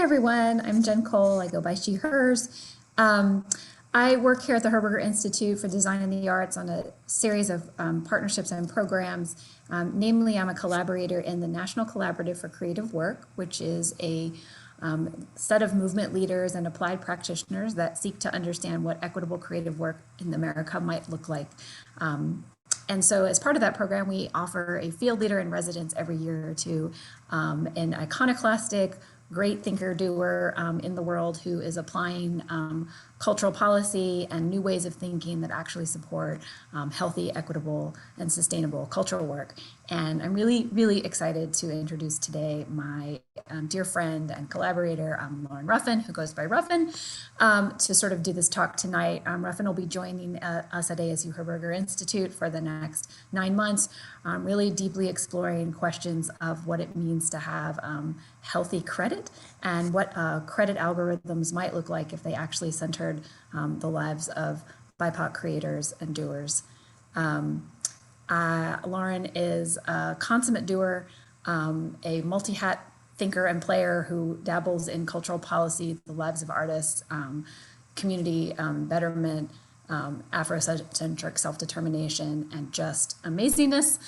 everyone. I'm Jen Cole. I go by she, hers. I work here at the Herberger Institute for Design and the Arts on a series of partnerships and programs. Namely, I'm a collaborator in the National Collaborative for Creative Work, which is a set of movement leaders and applied practitioners that seek to understand what equitable creative work in America might look like. And so as part of that program, we offer a field leader in residence every year or two, an iconoclastic, great thinker doer in the world who is applying cultural policy and new ways of thinking that actually support healthy, equitable, and sustainable cultural work. And I'm really, really excited to introduce today my dear friend and collaborator, Lauren Ruffin, who goes by Ruffin, to sort of do this talk tonight. Ruffin will be joining us at ASU Herberger Institute for the next 9 months, really deeply exploring questions of what it means to have healthy credit and what credit algorithms might look like if they actually centered the lives of BIPOC creators and doers. Lauren is a consummate doer, a multi-hat thinker and player who dabbles in cultural policy, the lives of artists, community betterment, Afrocentric self-determination, and just amazingness.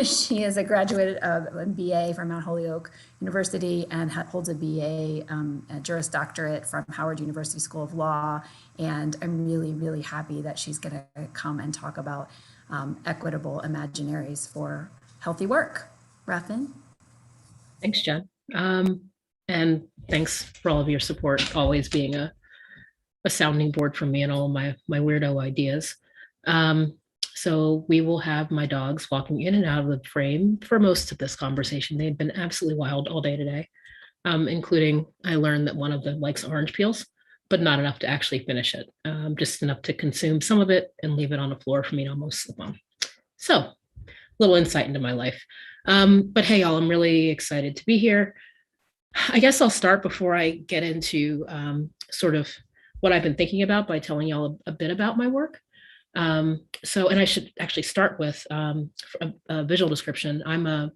She is a graduate of a BA from Mount Holyoke University and holds a BA, a Juris Doctorate from Howard University School of Law. And I'm really, really happy that she's going to come and talk about equitable imaginaries for healthy work. Ruffin? Thanks, Jen. And thanks for all of your support, always being a sounding board for me and all my weirdo ideas. So we will have my dogs walking in and out of the frame for most of this conversation. They've been absolutely wild all day today, including I learned that one of them likes orange peels, but not enough to actually finish it, just enough to consume some of it and leave it on the floor for me to almost slip on. So a little insight into my life. But hey, y'all, I'm really excited to be here. I guess I'll start before I get into sort of what I've been thinking about by telling y'all a bit about my work. And I should actually start with a visual description. I'm a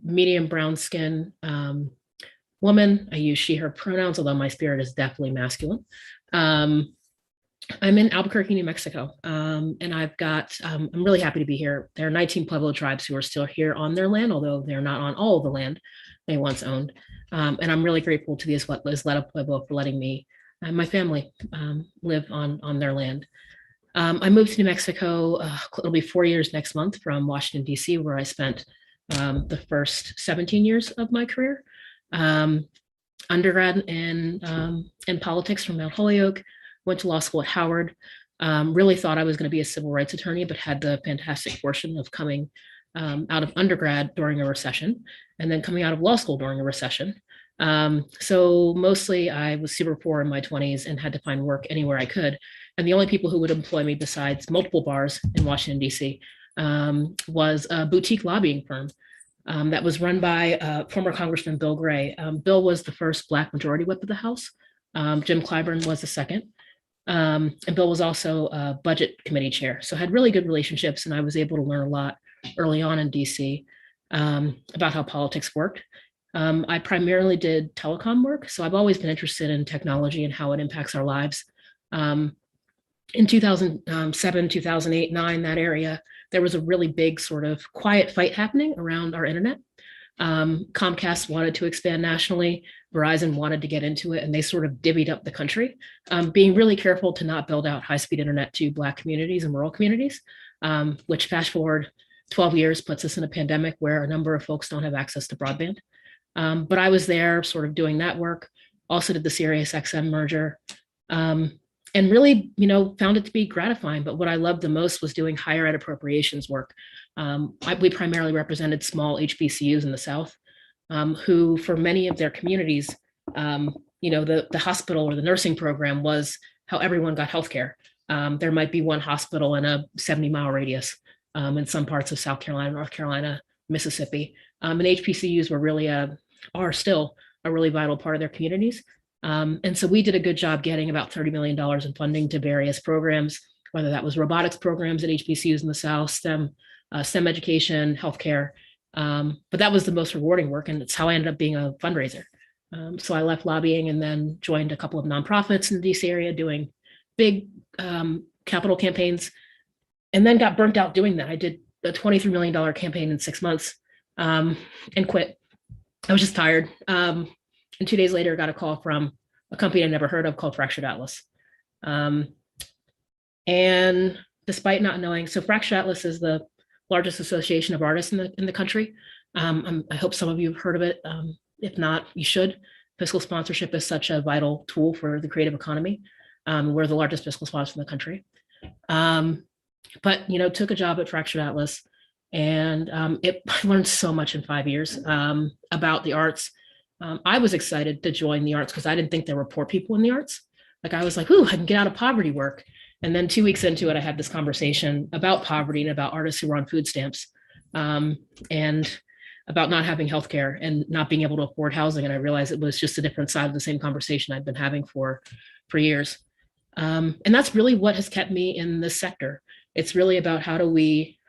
medium brown skin woman. I use she, her pronouns, although my spirit is definitely masculine. I'm in Albuquerque, New Mexico, and I've got, I'm really happy to be here. There are 19 Pueblo tribes who are still here on their land, although they're not on all of the land they once owned. And I'm really grateful to the Isleta Pueblo for letting me and my family live on their land. I moved to New Mexico, it'll be 4 years next month, from Washington, D.C., where I spent the first 17 years of my career. Undergrad in politics from Mount Holyoke, went to law school at Howard, really thought I was going to be a civil rights attorney, but had the fantastic fortune of coming out of undergrad during a recession and then coming out of law school during a recession. So mostly I was super poor in my 20s and had to find work anywhere I could. And the only people who would employ me besides multiple bars in Washington, D.C., was a boutique lobbying firm that was run by former Congressman Bill Gray. Bill was the first Black majority whip of the House. Jim Clyburn was the second. And Bill was also a budget committee chair. So I had really good relationships, and I was able to learn a lot early on in DC about how politics worked. I primarily did telecom work, so I've always been interested in technology and how it impacts our lives. In 2007, 2008, 9, that area, there was a really big sort of quiet fight happening around our internet. Comcast wanted to expand nationally. Verizon wanted to get into it, and they sort of divvied up the country, being really careful to not build out high-speed internet to Black communities and rural communities, which fast forward 12 years puts us in a pandemic where a number of folks don't have access to broadband. But I was there sort of doing that work, also did the SiriusXM merger, and really, found it to be gratifying. But what I loved the most was doing higher ed appropriations work. We primarily represented small HBCUs in the South, who for many of their communities, the hospital or the nursing program was how everyone got healthcare. There might be one hospital in a 70-mile radius in some parts of South Carolina, North Carolina, Mississippi. And HBCUs were really are still a really vital part of their communities. And so we did a good job getting about $30 million in funding to various programs, whether that was robotics programs at HBCUs in the South, STEM education, healthcare. But that was the most rewarding work, and it's how I ended up being a fundraiser. So I left lobbying and then joined a couple of nonprofits in the DC area doing big capital campaigns, and then got burnt out doing that. I did a $23 million campaign in 6 months and quit. I was just tired. And 2 days later, got a call from a company I never heard of called Fractured Atlas. And despite not knowing, so Fractured Atlas is the largest association of artists in the country. I hope some of you have heard of it. If not, you should. Fiscal sponsorship is such a vital tool for the creative economy. We're the largest fiscal sponsor in the country. But took a job at Fractured Atlas, and I learned so much in 5 years about the arts. I was excited to join the arts because I didn't think there were poor people in the arts. Like I was like, ooh, I can get out of poverty work. And then 2 weeks into it, I had this conversation about poverty and about artists who were on food stamps, and about not having healthcare and not being able to afford housing. And I realized it was just a different side of the same conversation I'd been having for years. And that's really what has kept me in this sector. It's really about how do we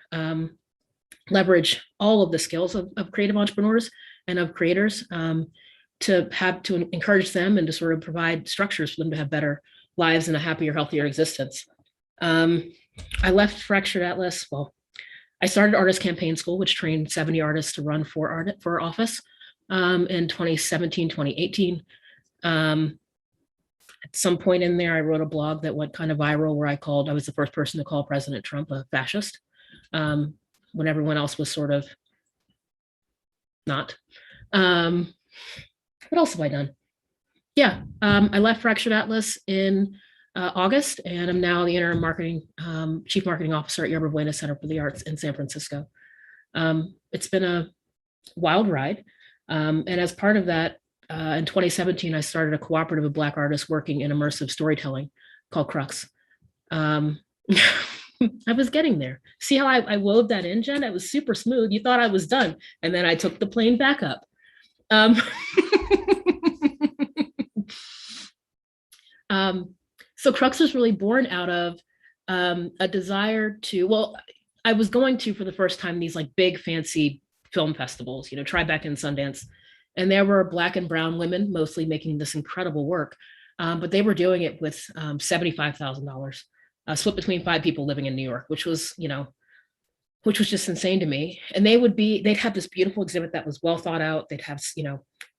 leverage all of the skills of creative entrepreneurs and of creators to encourage them and to sort of provide structures for them to have better lives and a happier, healthier existence. I left Fractured Atlas. Well, I started Artist Campaign School, which trained 70 artists to run for office in 2017, 2018. At some point in there, I wrote a blog that went kind of viral where I was the first person to call President Trump a fascist, when everyone else was sort of not. What else have I done? Yeah, I left Fractured Atlas in August, and I'm now the interim chief marketing officer at Yerba Buena Center for the Arts in San Francisco. It's been a wild ride. And as part of that, in 2017, I started a cooperative of Black artists working in immersive storytelling called CRUX. I was getting there. See how I wove that in, Jen? It was super smooth. You thought I was done. And then I took the plane back up. So CRUX was really born out of a desire to, I was going to, for the first time, these like big fancy film festivals, Tribeca and Sundance. And there were Black and brown women mostly making this incredible work, but they were doing it with $75,000, split between 5 people living in New York, which was just insane to me. And they'd have this beautiful exhibit that was well thought out. They'd have,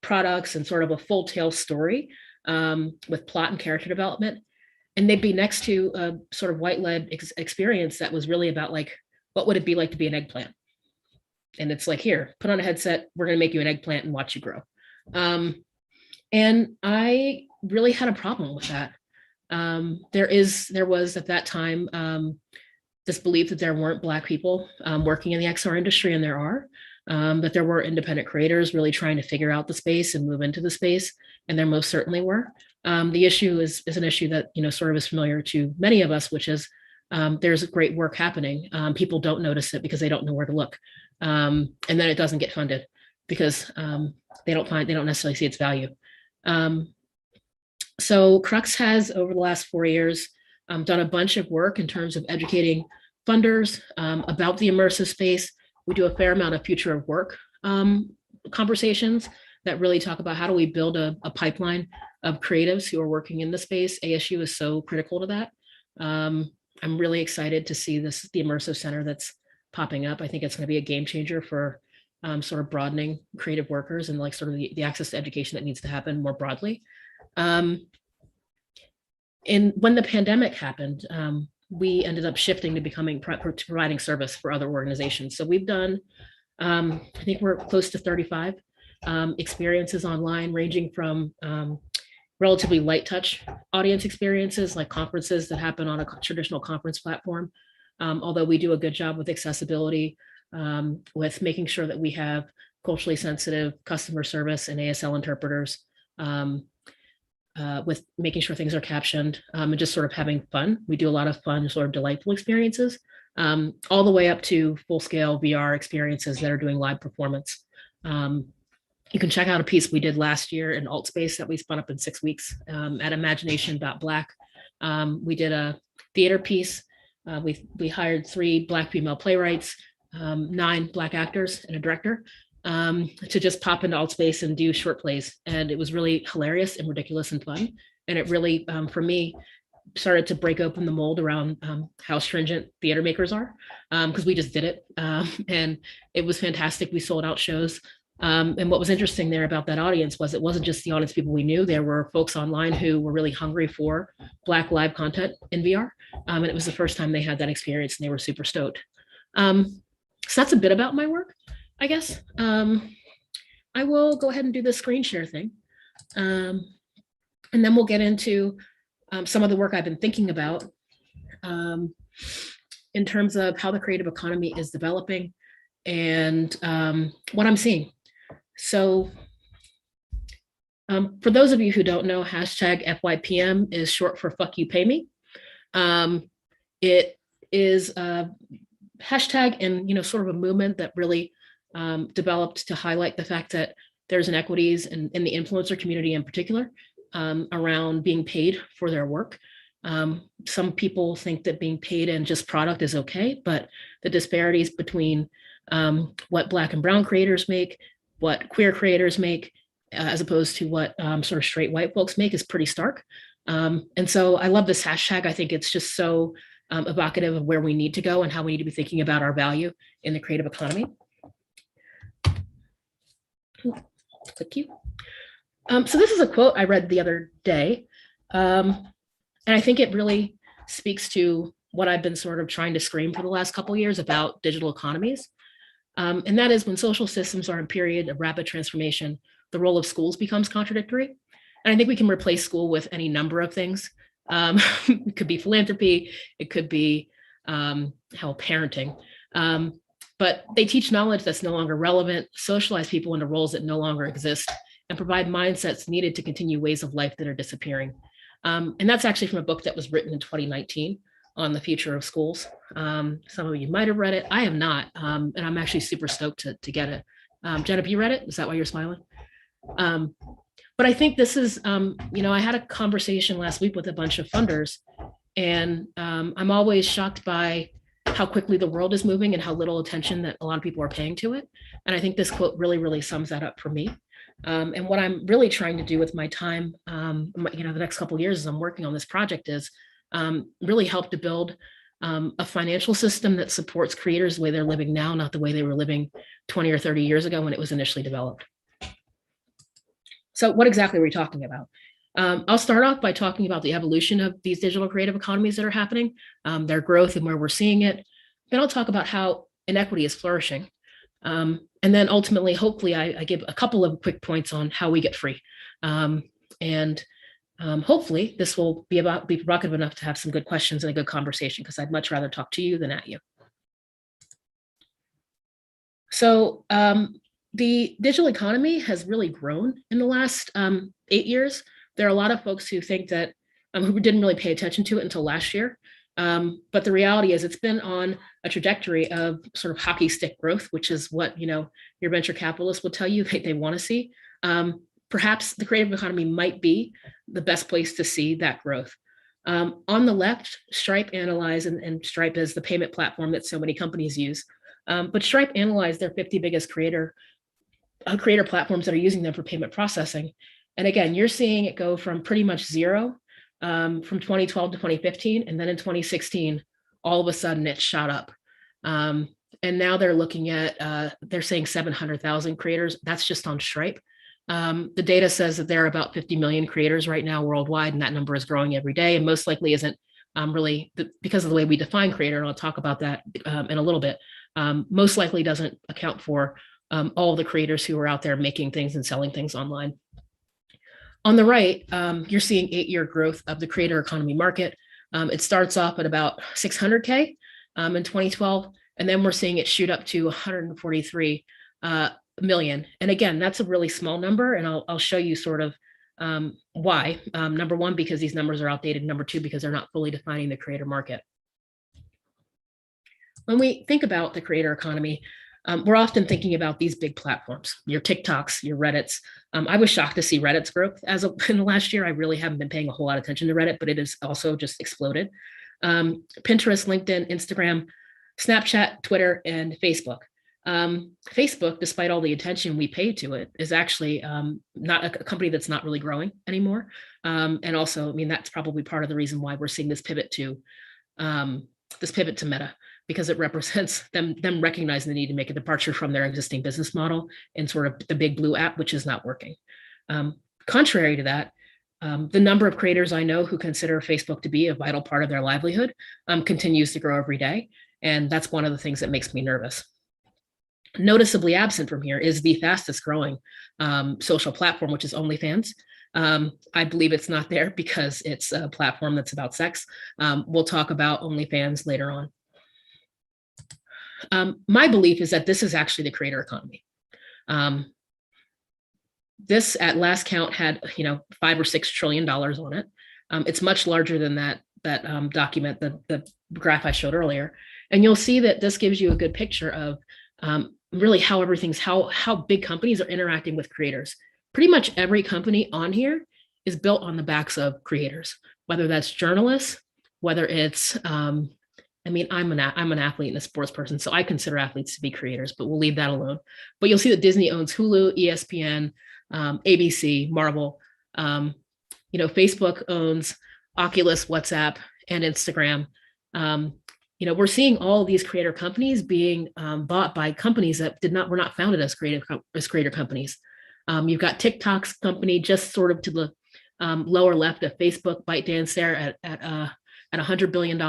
products and sort of a full tale story with plot and character development. And they'd be next to a sort of white-led experience that was really about like, what would it be like to be an eggplant? And it's like, here, put on a headset, we're going to make you an eggplant and watch you grow. And I really had a problem with that. There was at that time this belief that there weren't Black people working in the XR industry, and there are, but there were independent creators really trying to figure out the space and move into the space, and there most certainly were. The issue is an issue that sort of is familiar to many of us, which is there's great work happening. People don't notice it because they don't know where to look, and then it doesn't get funded because they don't necessarily see its value. So CRUX has, over the last 4 years, done a bunch of work in terms of educating funders about the immersive space. We do a fair amount of future of work conversations that really talk about how do we build a pipeline of creatives who are working in the space. ASU is so critical to that. I'm really excited to see the immersive center that's popping up. I think it's going to be a game changer for sort of broadening creative workers and like sort of the access to education that needs to happen more broadly. And when the pandemic happened, we ended up shifting to providing service for other organizations. So we've done, I think we're close to 35 experiences online, ranging from relatively light touch audience experiences like conferences that happen on a traditional conference platform. Although we do a good job with accessibility, with making sure that we have culturally sensitive customer service and ASL interpreters, with making sure things are captioned, and just sort of having fun. We do a lot of fun, sort of delightful experiences, all the way up to full-scale VR experiences that are doing live performance. You can check out a piece we did last year in alt space that we spun up in 6 weeks at imagination.black. We did a theater piece. We hired 3 Black female playwrights, 9 Black actors, and a director. to just pop into Altspace and do short plays. And it was really hilarious and ridiculous and fun. And it really, for me, started to break open the mold around how stringent theater makers are, because we just did it. And it was fantastic. We sold out shows. And what was interesting there about that audience was it wasn't just the audience people we knew. There were folks online who were really hungry for Black live content in VR. And it was the first time they had that experience and they were super stoked. So that's a bit about my work, I guess. I will go ahead and do the screen share thing. And then we'll get into some of the work I've been thinking about in terms of how the creative economy is developing and what I'm seeing. So for those of you who don't know, hashtag FYPM is short for fuck you pay me. It is a hashtag and sort of a movement that really developed to highlight the fact that there's inequities in the influencer community in particular around being paid for their work. Some people think that being paid in just product is okay, but the disparities between what Black and brown creators make, what queer creators make, as opposed to what sort of straight white folks make is pretty stark. And so I love this hashtag. I think it's just so evocative of where we need to go and how we need to be thinking about our value in the creative economy. Thank you. So this is a quote I read the other day. And I think it really speaks to what I've been sort of trying to scream for the last couple of years about digital economies. And that is when social systems are in a period of rapid transformation, the role of schools becomes contradictory. And I think we can replace school with any number of things. It could be philanthropy, it could be parenting. But they teach knowledge that's no longer relevant, socialize people into roles that no longer exist, and provide mindsets needed to continue ways of life that are disappearing. And that's actually from a book that was written in 2019 on the future of schools. Some of you might have read it. I have not, and I'm actually super stoked to get it. Jen, have you read it? Is that why you're smiling? But I think this is, I had a conversation last week with a bunch of funders, and I'm always shocked by how quickly the world is moving and how little attention that a lot of people are paying to it. And I think this quote really, really sums that up for me. And what I'm really trying to do with my time, the next couple of years as I'm working on this project is really help to build a financial system that supports creators the way they're living now, not the way they were living 20 or 30 years ago when it was initially developed. So what exactly are we talking about? I'll start off by talking about the evolution of these digital creative economies that are happening, their growth and where we're seeing it. Then I'll talk about how inequity is flourishing. And then ultimately, hopefully, I give a couple of quick points on how we get free. Hopefully this will be provocative enough to have some good questions and a good conversation, because I'd much rather talk to you than at you. So the digital economy has really grown in the last 8 years. There are a lot of folks who think that, who didn't really pay attention to it until last year. But the reality is it's been on a trajectory of sort of hockey stick growth, which is what, your venture capitalists will tell you they want to see. Perhaps the creative economy might be the best place to see that growth. On the left, Stripe Analyze, and Stripe is the payment platform that so many companies use. But Stripe Analyze their 50 biggest creator platforms that are using them for payment processing. And again, you're seeing it go from pretty much zero from 2012 to 2015. And then in 2016, all of a sudden it shot up. And now they're looking at, they're saying 700,000 creators. That's just on Stripe. The data says that there are about 50 million creators right now worldwide, and that number is growing every day, and most likely isn't really because of the way we define creator, and I'll talk about that in a little bit, most likely doesn't account for all the creators who are out there making things and selling things online. On the right, you're seeing 8-year growth of the creator economy market. It starts off at about 600K in 2012, and then we're seeing it shoot up to 143 million. And again, that's a really small number, and I'll show you sort of why. Number one, because these numbers are outdated. Number two, because they're not fully defining the creator market. When we think about the creator economy, we're often thinking about these big platforms, your TikToks, your Reddits. I was shocked to see Reddit's growth in the last year. I really haven't been paying a whole lot of attention to Reddit, but it has also just exploded. Pinterest, LinkedIn, Instagram, Snapchat, Twitter, and Facebook. Facebook, despite all the attention we pay to it, is actually not a company that's not really growing anymore. And also, I mean, that's probably part of the reason why we're seeing this pivot to Meta, because it represents them recognizing the need to make a departure from their existing business model and sort of the big blue app, which is not working. Contrary to that, the number of creators I know who consider Facebook to be a vital part of their livelihood continues to grow every day. And that's one of the things that makes me nervous. Noticeably absent from here is the fastest growing social platform, which is OnlyFans. I believe it's not there because it's a platform that's about sex. We'll talk about OnlyFans later on. My belief is that this is actually the creator economy. This at last count had, $5 or $6 trillion on it. It's much larger than that document, the graph I showed earlier. And you'll see that this gives you a good picture of really how how big companies are interacting with creators. Pretty much every company on here is built on the backs of creators, whether that's journalists, whether it's, I'm an athlete and a sports person, so I consider athletes to be creators, but we'll leave that alone. But you'll see that Disney owns Hulu, ESPN, ABC, Marvel. Facebook owns Oculus, WhatsApp, and Instagram. We're seeing all of these creator companies being bought by companies that were not founded as creator companies. You've got TikTok's company just sort of to the lower left of Facebook, ByteDance there at $100 billion.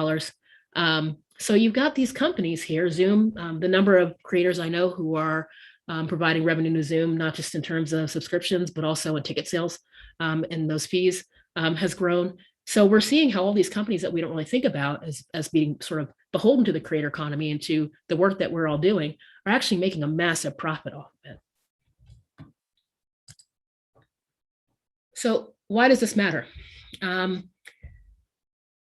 So you've got these companies here, Zoom, the number of creators I know who are providing revenue to Zoom, not just in terms of subscriptions, but also in ticket sales and those fees has grown. So we're seeing how all these companies that we don't really think about as being sort of beholden to the creator economy and to the work that we're all doing are actually making a massive profit off of it. So why does this matter?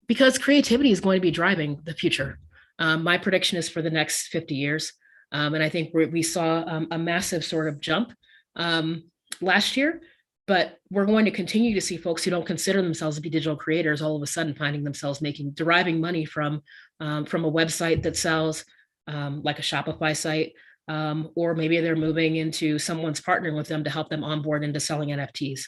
Because creativity is going to be driving the future. My prediction is for the next 50 years. And I think we saw a massive sort of jump last year, but we're going to continue to see folks who don't consider themselves to be digital creators all of a sudden finding themselves deriving money from a website that sells, like a Shopify site, or maybe they're moving into someone's partnering with them to help them onboard into selling NFTs.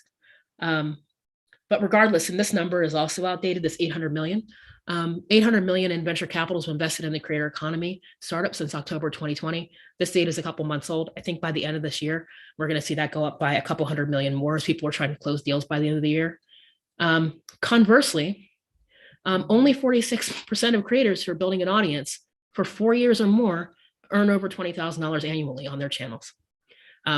But regardless, and this number is also outdated, this 800 million. 800 million in venture capital is invested in the creator economy startup since October 2020. This data is a couple months old. I think by the end of this year, we're going to see that go up by a couple hundred million more as people are trying to close deals by the end of the year. Conversely, only 46% of creators who are building an audience for 4 years or more earn over $20,000 annually on their channels,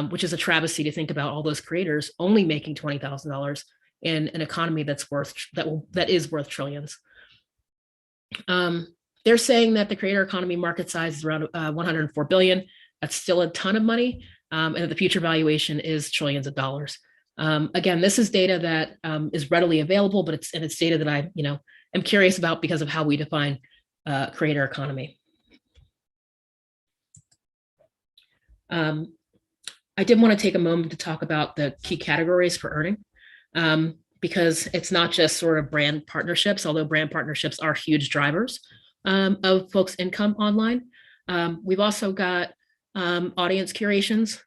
which is a travesty to think about all those creators only making $20,000 in an economy that is worth trillions. They're saying that the creator economy market size is around 104 billion. That's still a ton of money, and the future valuation is trillions of dollars. Again, this is data that is readily available, but it's data that I am curious about because of how we define creator economy. I did want to take a moment to talk about the key categories for earning. Because it's not just sort of brand partnerships, although brand partnerships are huge drivers of folks' income online. We've also got audience curation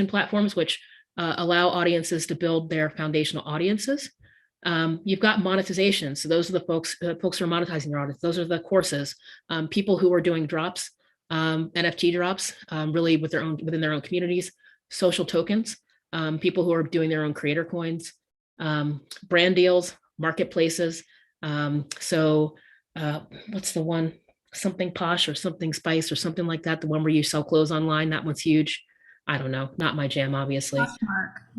platforms, which allow audiences to build their foundational audiences. You've got monetization. So those are the folks who are monetizing their audience. Those are the courses, people who are doing drops, NFT drops, really within their own communities, social tokens, people who are doing their own creator coins, brand deals, marketplaces. What's the one? Something Posh or something Spice or something like that. The one where you sell clothes online. That one's huge. I don't know. Not my jam, obviously.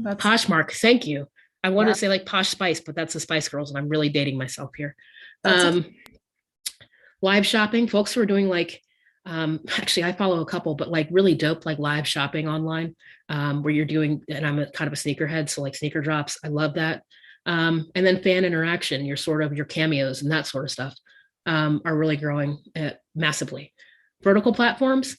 Poshmark. Thank you. I wanted to say like Posh Spice, but that's the Spice Girls, and I'm really dating myself here. Live shopping. Folks who are doing like, actually, I follow a couple, but like really dope, like live shopping online, where you're doing, and I'm kind of a sneakerhead, so like sneaker drops. I love that. And then fan interaction, your cameos and that sort of stuff are really growing massively. Vertical platforms.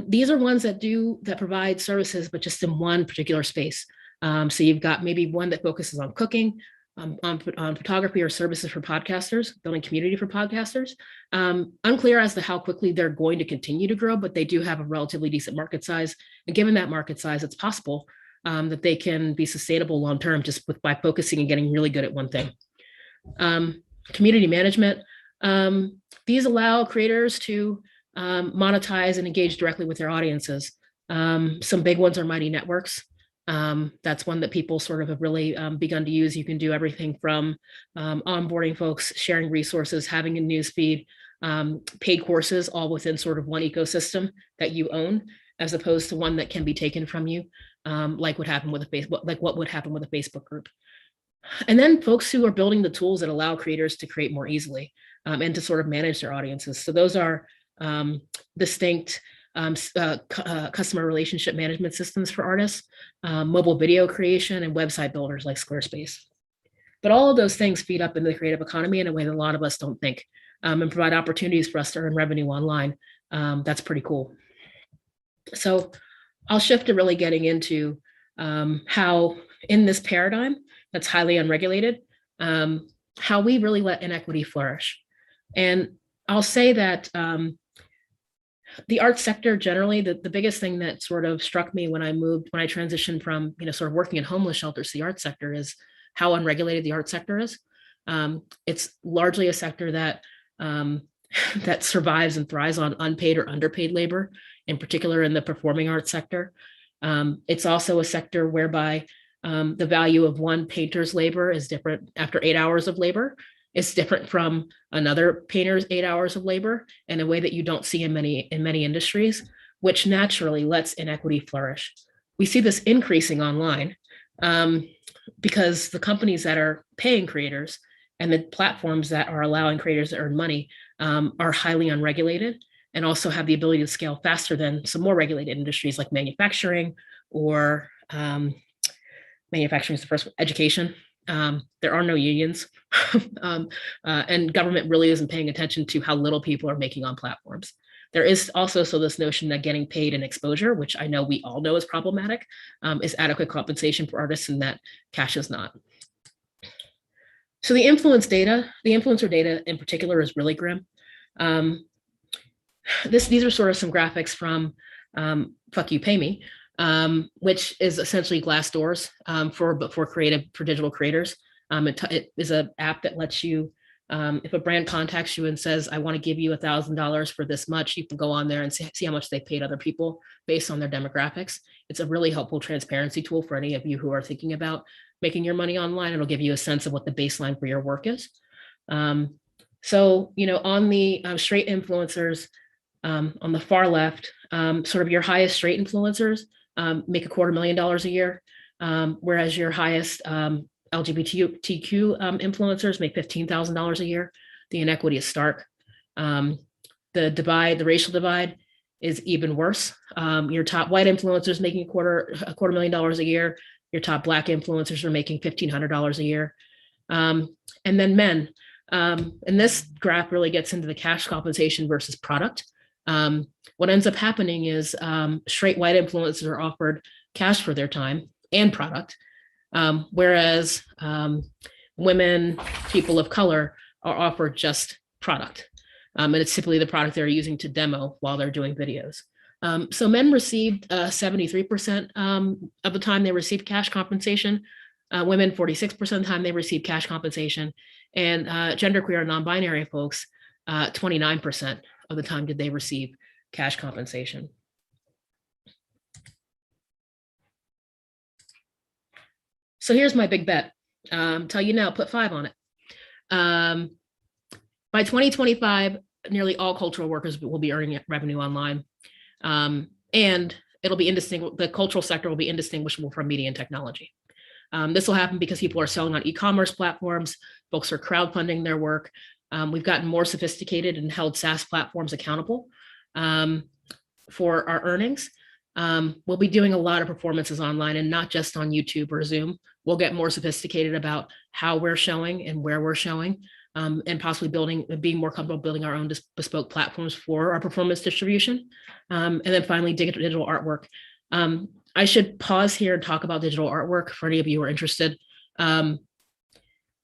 These are ones that provide services, but just in one particular space. So you've got maybe one that focuses on cooking, on photography or services for podcasters, building community for podcasters. Unclear as to how quickly they're going to continue to grow, but they do have a relatively decent market size. And given that market size, it's possible that they can be sustainable long-term just by focusing and getting really good at one thing. Community management. These allow creators to monetize and engage directly with their audiences. Some big ones are Mighty Networks. That's one that people sort of have really begun to use. You can do everything from onboarding folks, sharing resources, having a news feed, paid courses, all within sort of one ecosystem that you own, as opposed to one that can be taken from you, like what happened with a Facebook, like what would happen with a Facebook group. And then folks who are building the tools that allow creators to create more easily and to sort of manage their audiences. So those are distinct customer relationship management systems for artists, mobile video creation, and website builders like Squarespace. But all of those things feed up into the creative economy in a way that a lot of us don't think, and provide opportunities for us to earn revenue online. That's pretty cool. So I'll shift to really getting into how in this paradigm that's highly unregulated, how we really let inequity flourish. And I'll say that the art sector generally, the biggest thing that sort of struck me when I transitioned from, sort of working in homeless shelters to the art sector is how unregulated the art sector is. It's largely a sector that that survives and thrives on unpaid or underpaid labor, in particular in the performing arts sector. It's also a sector whereby the value of one painter's labor is different after 8 hours of labor. It's different from another painter's 8 hours of labor in a way that you don't see in many industries, which naturally lets inequity flourish. We see this increasing online because the companies that are paying creators and the platforms that are allowing creators to earn money are highly unregulated and also have the ability to scale faster than some more regulated industries like manufacturing or manufacturing is the first, education. There are no unions and government really isn't paying attention to how little people are making on platforms. There is also this notion that getting paid in exposure, which I know we all know is problematic, is adequate compensation for artists, and that cash is not. So the influencer data in particular is really grim. These are sort of some graphics from Fuck You Pay Me, which is essentially Glassdoors for digital creators. It is an app that lets you, if a brand contacts you and says, I want to give you $1,000 for this much, you can go on there and see how much they paid other people based on their demographics. It's a really helpful transparency tool for any of you who are thinking about making your money online. It'll give you a sense of what the baseline for your work is. So, on the straight influencers, on the far left, sort of your highest straight influencers make $250,000 a year, whereas your highest LGBTQ influencers make $15,000 a year. The inequity is stark. The racial divide is even worse. Your top white influencers making $250,000 a year. Your top Black influencers are making $1,500 a year. And then men. And this graph really gets into the cash compensation versus product. What ends up happening is straight white influencers are offered cash for their time and product, whereas women, people of color are offered just product. And it's typically the product they're using to demo while they're doing videos. So men received 73% of the time they received cash compensation. Women, 46% of the time they received cash compensation. And genderqueer and non-binary folks, 29% of the time did they receive cash compensation. So here's my big bet. Tell you now, put 5 on it. By 2025, nearly all cultural workers will be earning revenue online. And it'll be the cultural sector will be indistinguishable from media and technology. This will happen because people are selling on e-commerce platforms, folks are crowdfunding their work. We've gotten more sophisticated and held SaaS platforms accountable for our earnings. We'll be doing a lot of performances online and not just on YouTube or Zoom. We'll get more sophisticated about how we're showing and where we're showing, and possibly being more comfortable building our own bespoke platforms for our performance distribution. And then finally, digital artwork. I should pause here and talk about digital artwork for any of you who are interested.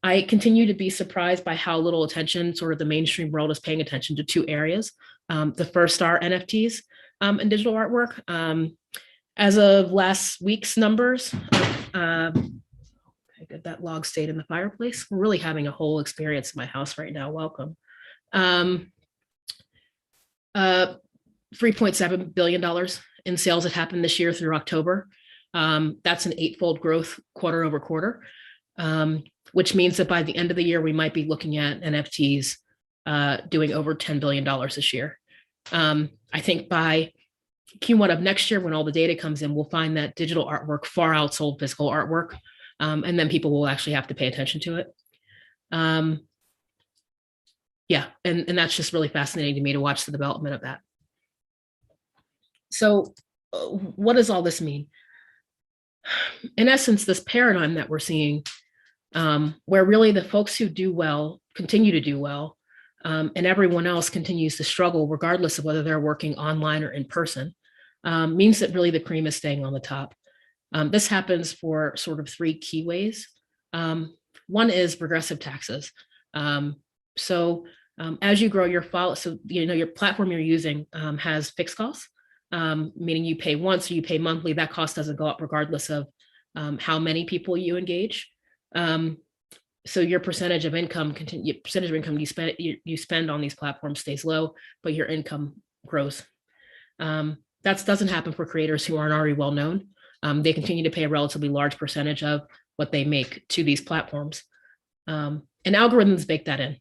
I continue to be surprised by how little attention sort of the mainstream world is paying attention to two areas. The first are NFTs and digital artwork. As of last week's numbers, I did that log stayed in the fireplace. We're really having a whole experience in my house right now. Welcome. $3.7 billion in sales that happened this year through October. That's an 8-fold growth quarter over quarter, which means that by the end of the year, we might be looking at NFTs doing over $10 billion this year. I think by Q1 of next year, when all the data comes in, we'll find that digital artwork far outsold physical artwork, and then people will actually have to pay attention to it. Yeah, and that's just really fascinating to me to watch the development of that. So what does all this mean? In essence, this paradigm that we're seeing, where really the folks who do well continue to do well, and everyone else continues to struggle regardless of whether they're working online or in person, means that really the cream is staying on the top. This happens for sort of 3 key ways. One is regressive taxes. As you grow your follow, so your platform you're using has fixed costs, meaning you pay once or you pay monthly. That cost doesn't go up regardless of how many people you engage. So your percentage of income you spend on these platforms stays low, but your income grows. That doesn't happen for creators who aren't already well known. They continue to pay a relatively large percentage of what they make to these platforms. And algorithms bake that in.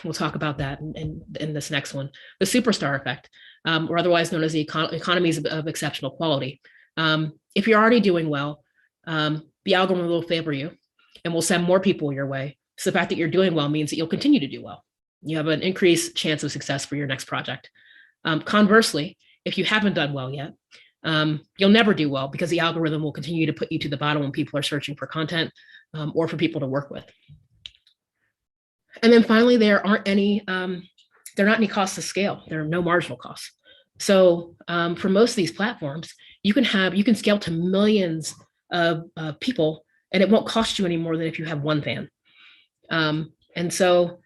We'll talk about that in this next one. The superstar effect, or otherwise known as the economies of exceptional quality. If you're already doing well, the algorithm will favor you and will send more people your way. So the fact that you're doing well means that you'll continue to do well. You have an increased chance of success for your next project. Conversely, if you haven't done well yet, you'll never do well because the algorithm will continue to put you to the bottom when people are searching for content or for people to work with. And then finally, there are not any costs to scale. There are no marginal costs. So for most of these platforms, you can scale to millions of people, and it won't cost you any more than if you have one fan. And so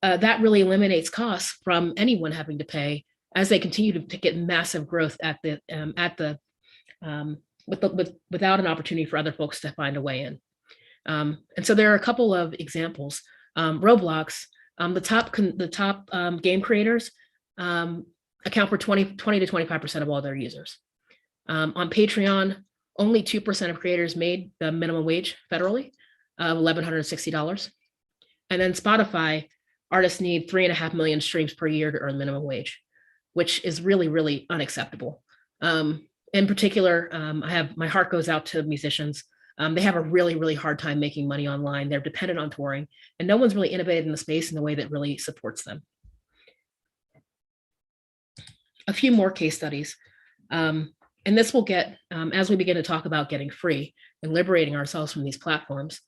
that really eliminates costs from anyone having to pay as they continue to get massive growth without an opportunity for other folks to find a way in. And so there are a couple of examples. Roblox, the top game creators account for 20 to 25% of all their users. On Patreon, only 2% of creators made the minimum wage federally, $1,160. And then Spotify, artists need 3.5 million streams per year to earn minimum wage, which is really, really unacceptable. In particular, my heart goes out to musicians. They have a really, really hard time making money online. They're dependent on touring, and no one's really innovated in the space in a way that really supports them. A few more case studies. And this will get, as we begin to talk about getting free and liberating ourselves from these platforms,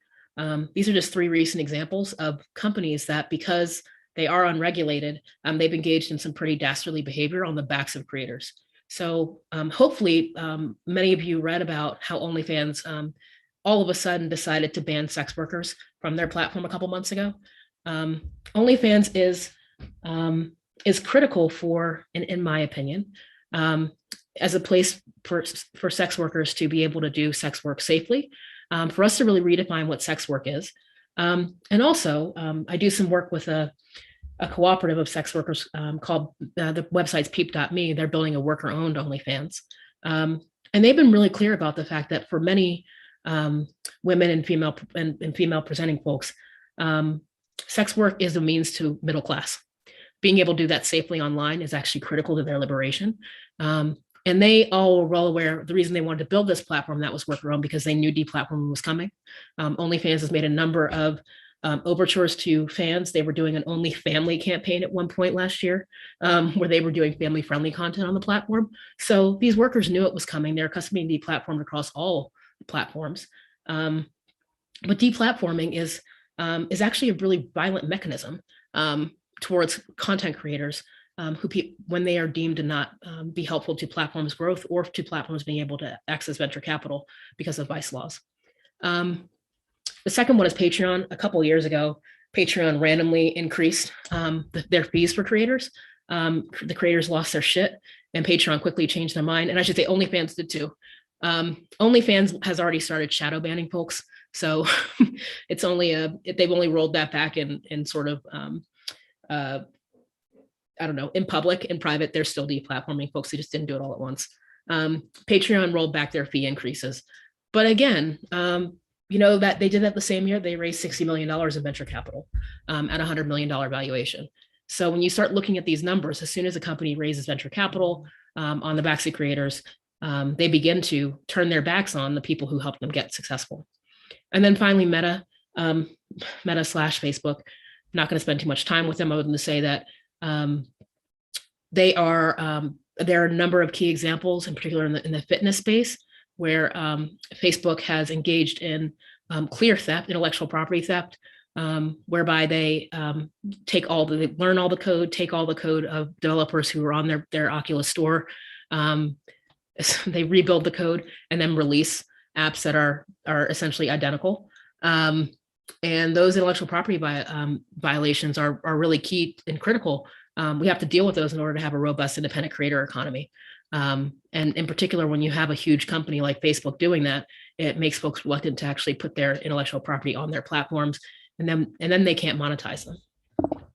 these are just 3 recent examples of companies that, because they are unregulated, they've engaged in some pretty dastardly behavior on the backs of creators. So hopefully many of you read about how OnlyFans all of a sudden decided to ban sex workers from their platform a couple months ago. OnlyFans is critical for, in my opinion, as a place for sex workers to be able to do sex work safely, for us to really redefine what sex work is. And also, I do some work with a cooperative of sex workers called, the website's peep.me. They're building a worker-owned OnlyFans. And they've been really clear about the fact that for many women and female presenting folks, sex work is a means to middle class. Being able to do that safely online is actually critical to their liberation. And they all were well aware the reason they wanted to build this platform that was worker-owned because they knew deplatforming was coming. OnlyFans has made a number of overtures to fans. They were doing an Only Family campaign at one point last year, where they were doing family-friendly content on the platform. So these workers knew it was coming. They're accustomed to being deplatformed across all platforms. But deplatforming is actually a really violent mechanism towards content creators when they are deemed to not be helpful to platforms' growth or to platforms being able to access venture capital because of vice laws. The second one is Patreon. A couple of years ago, Patreon randomly increased their fees for creators. The creators lost their shit, and Patreon quickly changed their mind. And I should say OnlyFans did too. OnlyFans has already started shadow banning folks. So it's only they've only rolled that back in sort of I don't know, in public. In private, they're still deplatforming folks. They just didn't do it all at once. Patreon rolled back their fee increases, but again, you know that they did that the same year. They raised $60 million in venture capital at $100 million valuation. So when you start looking at these numbers, as soon as a company raises venture capital on the backs of creators, they begin to turn their backs on the people who helped them get successful. And then finally, Meta slash Facebook. I'm not going to spend too much time with them other than to say that there are a number of key examples, in particular in the fitness space, where Facebook has engaged in clear theft, intellectual property theft, whereby they they learn all the code, take all the code of developers who are on their Oculus store. They rebuild the code and then release apps that are essentially identical. And those intellectual property violations are really key and critical. We have to deal with those in order to have a robust independent creator economy. And in particular, when you have a huge company like Facebook doing that, it makes folks reluctant to actually put their intellectual property on their platforms, and then they can't monetize them.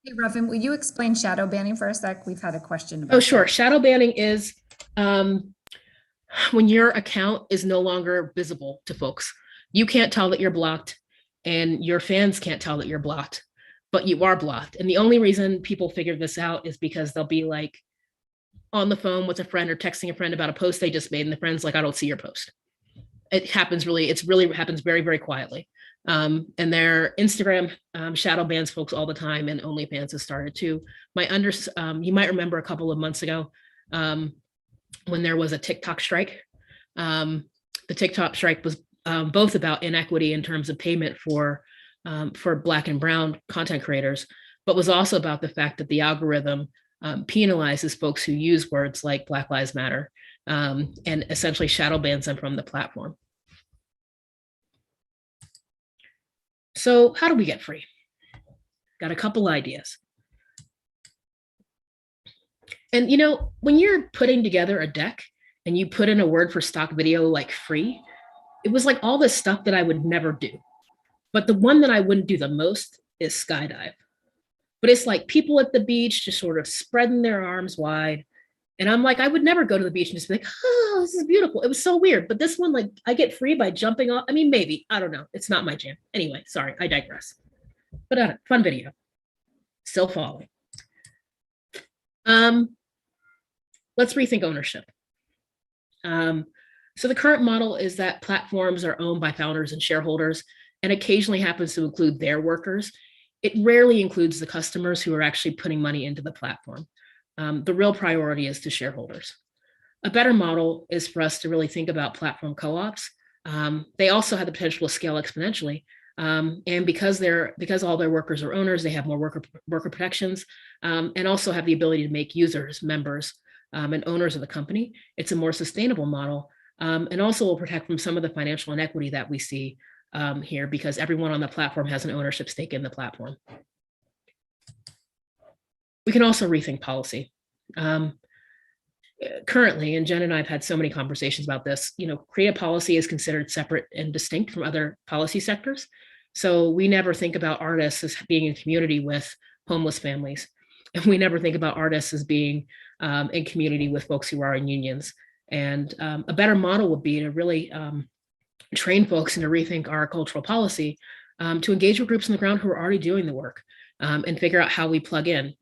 Hey, Ruffin, will you explain shadow banning for a sec? We've had a question about Oh, sure. That. Shadow banning is when your account is no longer visible to folks. You can't tell that you're blocked, and your fans can't tell that you're blocked, but you are blocked. And the only reason people figure this out is because they'll be like on the phone with a friend or texting a friend about a post they just made, and the friend's like, I don't see your post. It happens happens very, very quietly. And their Instagram shadow bans folks all the time, and OnlyFans has started too. You might remember a couple of months ago when there was a TikTok strike. The TikTok strike was both about inequity in terms of payment for Black and Brown content creators, but was also about the fact that the algorithm penalizes folks who use words like Black Lives Matter and essentially shadow bans them from the platform. So how do we get free? Got a couple ideas. And you know, when you're putting together a deck and you put in a word for stock video like free, it was like all this stuff that I would never do. But the one that I wouldn't do the most is skydive. But it's like people at the beach just sort of spreading their arms wide. And I'm like, I would never go to the beach and just be like, oh, this is beautiful. It was so weird. But this one, like, I get free by jumping off. I mean, maybe, I don't know. It's not my jam. Anyway, sorry, I digress. But fun video. Still following. Let's rethink ownership. So the current model is that platforms are owned by founders and shareholders, and occasionally happens to include their workers. It rarely includes the customers who are actually putting money into the platform. The real priority is to shareholders. A better model is for us to really think about platform co-ops. They also have the potential to scale exponentially. And because all their workers are owners, they have more worker protections, and also have the ability to make users members and owners of the company. It's a more sustainable model, and also will protect from some of the financial inequity that we see here, because everyone on the platform has an ownership stake in the platform. We can also rethink policy. Currently, and Jen and I have had so many conversations about this, you know, creative policy is considered separate and distinct from other policy sectors. So we never think about artists as being in community with homeless families. And we never think about artists as being in community with folks who are in unions. And a better model would be to really train folks and to rethink our cultural policy, to engage with groups on the ground who are already doing the work, and figure out how we plug in,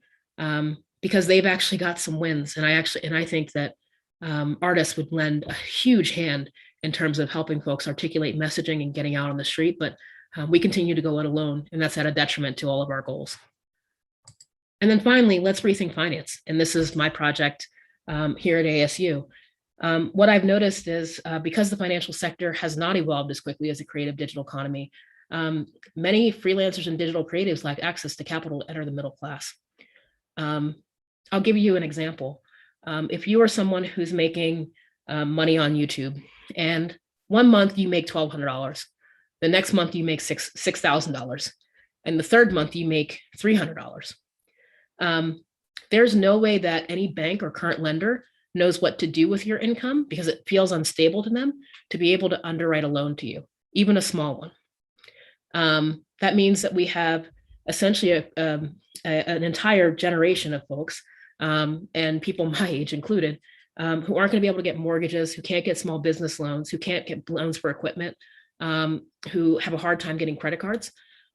because they've actually got some wins. And I think that artists would lend a huge hand in terms of helping folks articulate messaging and getting out on the street, but we continue to go it alone, and that's at a detriment to all of our goals. And then finally, let's rethink finance. And this is my project here at ASU. What I've noticed is because the financial sector has not evolved as quickly as the creative digital economy, many freelancers and digital creatives lack access to capital to enter the middle class. I'll give you an example. If you are someone who's making money on YouTube, and one month you make $1,200, The next month you make $6,000. And the third month you make $300. There's no way that any bank or current lender knows what to do with your income because it feels unstable to them to be able to underwrite a loan to you, even a small one. That means that we have essentially an entire generation of folks, and people my age included, who aren't going to be able to get mortgages, who can't get small business loans, who can't get loans for equipment, who have a hard time getting credit cards.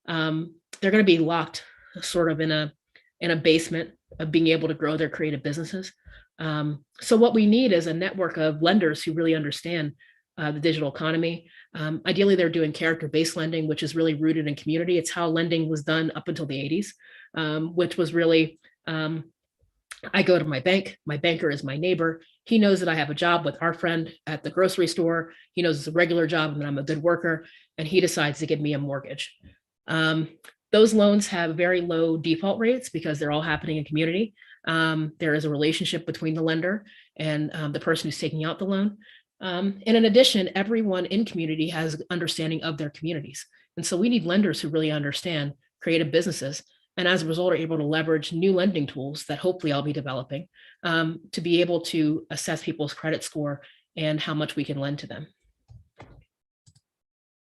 They're going to be locked sort of in a basement of being able to grow their creative businesses. So what we need is a network of lenders who really understand the digital economy. Ideally, they're doing character-based lending, which is really rooted in community. It's how lending was done up until the 80s, which was really, I go to my bank, my banker is my neighbor. He knows that I have a job with our friend at the grocery store. He knows it's a regular job and that I'm a good worker, and he decides to give me a mortgage. Those loans have very low default rates because they're all happening in community. There is a relationship between the lender and the person who's taking out the loan. And in addition, everyone in community has understanding of their communities. And so we need lenders who really understand creative businesses. And as a result, are able to leverage new lending tools that hopefully I'll be developing to be able to assess people's credit score and how much we can lend to them.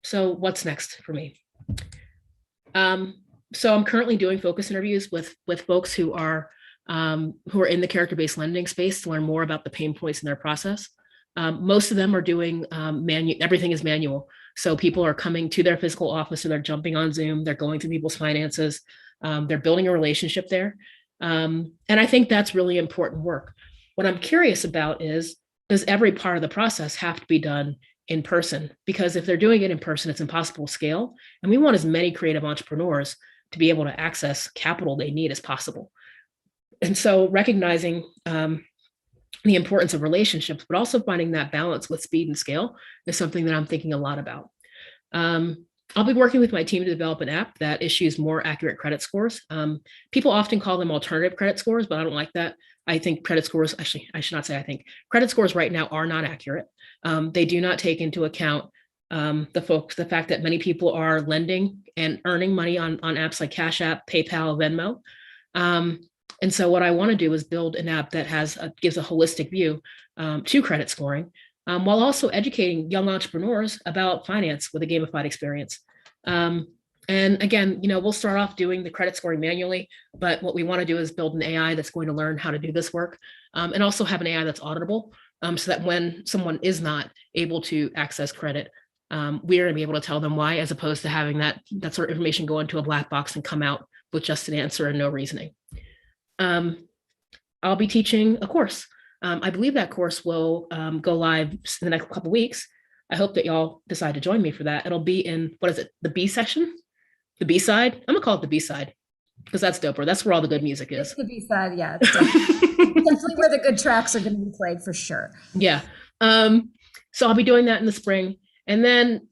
So what's next for me? So I'm currently doing focus interviews with folks who are in the character-based lending space to learn more about the pain points in their process. Most of them are doing everything is manual. So people are coming to their physical office, or they're jumping on Zoom, they're going through people's finances, they're building a relationship there. And I think that's really important work. What I'm curious about is, does every part of the process have to be done in person? Because if they're doing it in person, it's impossible to scale. And we want as many creative entrepreneurs to be able to access capital they need as possible. And so recognizing the importance of relationships, but also finding that balance with speed and scale is something that I'm thinking a lot about. I'll be working with my team to develop an app that issues more accurate credit scores. People often call them alternative credit scores, but I don't like that. I think credit scores, actually, I should not say I think, credit scores right now are not accurate. They do not take into account the fact that many people are lending and earning money on apps like Cash App, PayPal, Venmo. And so what I want to do is build an app that gives a holistic view to credit scoring, while also educating young entrepreneurs about finance with a gamified experience. And again, we'll start off doing the credit scoring manually, but what we want to do is build an AI that's going to learn how to do this work, and also have an AI that's auditable, so that when someone is not able to access credit, we're going to be able to tell them why, as opposed to having that sort of information go into a black box and come out with just an answer and no reasoning. I'll be teaching a course. I believe that course will go live in the next couple of weeks. I hope that y'all decide to join me for that. It'll be in, what is it, the B session? The B side? I'm gonna call it the B side because that's doper. That's where all the good music is. It's the B side, yeah. It's definitely where the good tracks are going to be played for sure. Yeah. So I'll be doing that in the spring. And then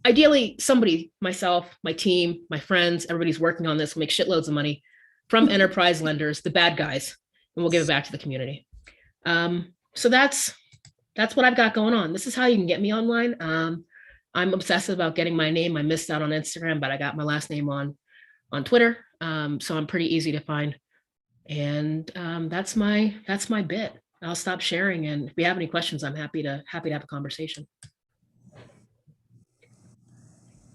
ideally somebody, myself, my team, my friends, everybody's working on this will make shitloads of money from enterprise lenders, the bad guys, and we'll give it back to the community. So that's what I've got going on. This is how you can get me online. I'm obsessive about getting my name. I missed out on Instagram, but I got my last name on Twitter. So I'm pretty easy to find. And that's my bit. I'll stop sharing. And if you have any questions, I'm happy to have a conversation.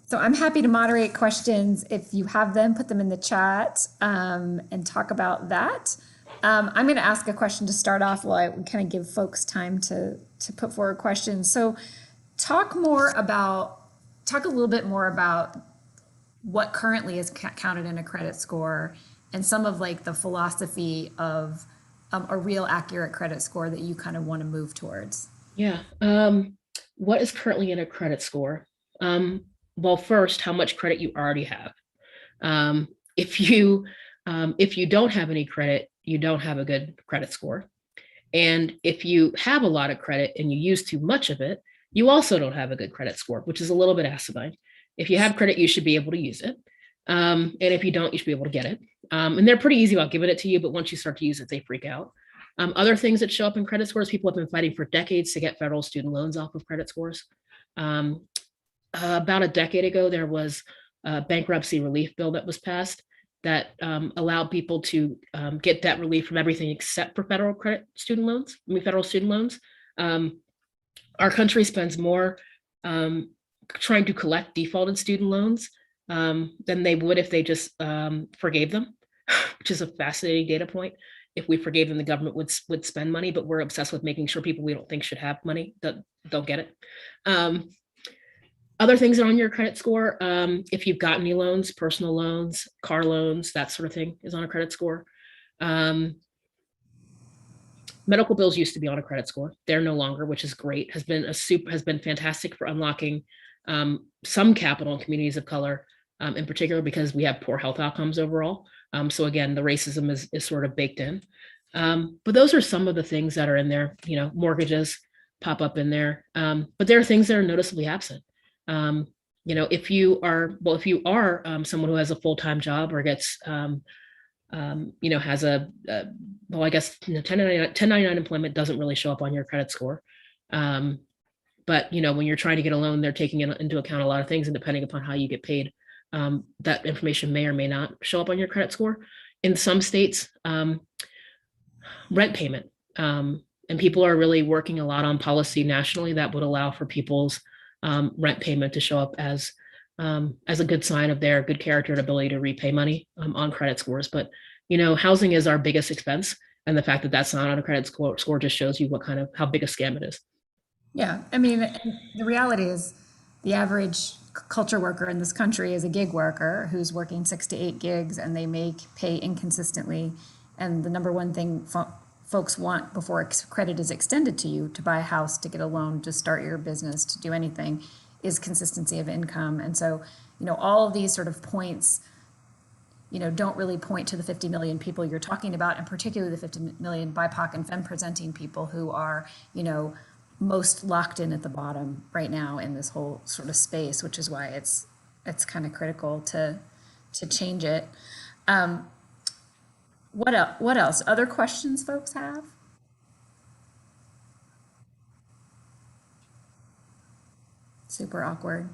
So I'm happy to moderate questions. If you have them, put them in the chat and talk about that. I'm going to ask a question to start off while I kind of give folks time to put forward questions. So talk a little bit more about what currently is counted in a credit score and some of like the philosophy of a real accurate credit score that you kind of want to move towards. Yeah. What is currently in a credit score? Well, first, how much credit you already have. If you don't have any credit, you don't have a good credit score. And if you have a lot of credit and you use too much of it, you also don't have a good credit score, which is a little bit asinine. If you have credit, you should be able to use it. And if you don't, you should be able to get it. And they're pretty easy about giving it to you, but once you start to use it, they freak out. Other things that show up in credit scores, people have been fighting for decades to get federal student loans off of credit scores. about a decade ago, there was a bankruptcy relief bill that was passed that allowed people to get debt relief from everything except for federal federal student loans. Our country spends more trying to collect defaulted student loans than they would if they just forgave them, which is a fascinating data point. If we forgave them, the government would spend money, but we're obsessed with making sure people we don't think should have money that don't get it. Other things on your credit score, if you've got any loans, personal loans, car loans, that sort of thing is on a credit score. Medical bills used to be on a credit score. They're no longer, which is great. Has been fantastic for unlocking some capital in communities of color, in particular because we have poor health outcomes overall. So again, the racism is sort of baked in. But those are some of the things that are in there. You know, mortgages pop up in there, but there are things that are noticeably absent. You know, if you are someone who has a full-time job or gets you know, has well, I guess 1099 employment doesn't really show up on your credit score. But, you know, when you're trying to get a loan, they're taking into account a lot of things, and depending upon how you get paid, that information may or may not show up on your credit score. In some states, rent payment, and people are really working a lot on policy nationally that would allow for people's rent payment to show up as a good sign of their good character and ability to repay money on credit scores. But, you know, housing is our biggest expense. And the fact that that's not on a credit score just shows you how big a scam it is. Yeah, I mean, the reality is the average culture worker in this country is a gig worker who's working 6 to 8 gigs, and they make pay inconsistently. And the number one thing folks want before credit is extended to you, to buy a house, to get a loan, to start your business, to do anything, is consistency of income. And so, you know, all of these sort of points, you know, don't really point to the 50 million people you're talking about, and particularly the 50 million BIPOC and femme presenting people who are, you know, most locked in at the bottom right now in this whole sort of space, which is why it's kind of critical to change it. What else? Other questions folks have? Super awkward.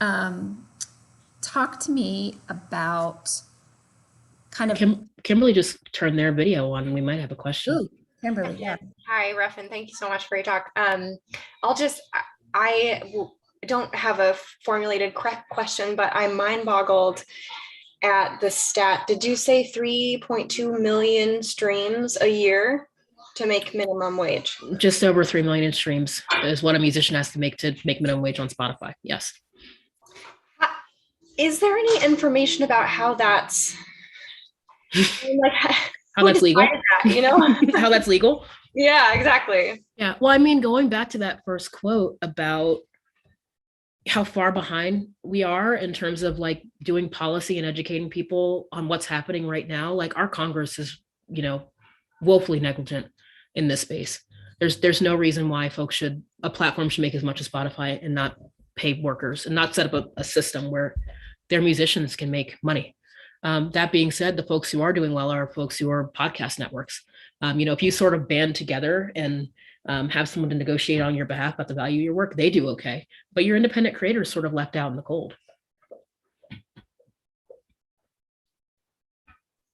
Talk to me about kind of Kimberly just turned their video on. We might have a question. Ooh, Kimberly, yeah. Hi, Ruffin. Thank you so much for your talk. I don't have a formulated correct question, but I'm mind boggled at the stat. Did you say 3.2 million streams a year to make minimum wage? Just over 3 million streams is what a musician has to make minimum wage on Spotify. Yes. Is there any information about how that's like how that's legal? That, you know, how that's legal? Yeah, exactly. Yeah. Well, I mean, going back to that first quote about how far behind we are in terms of like doing policy and educating people on what's happening right now, like our Congress is, you know, woefully negligent in this space. There's no reason why a platform should make as much as Spotify and not pay workers and not set up a system where their musicians can make money. That being said, the folks who are doing well are folks who are podcast networks. You know, if you sort of band together and have someone to negotiate on your behalf about the value of your work, they do okay. But your independent creator is sort of left out in the cold.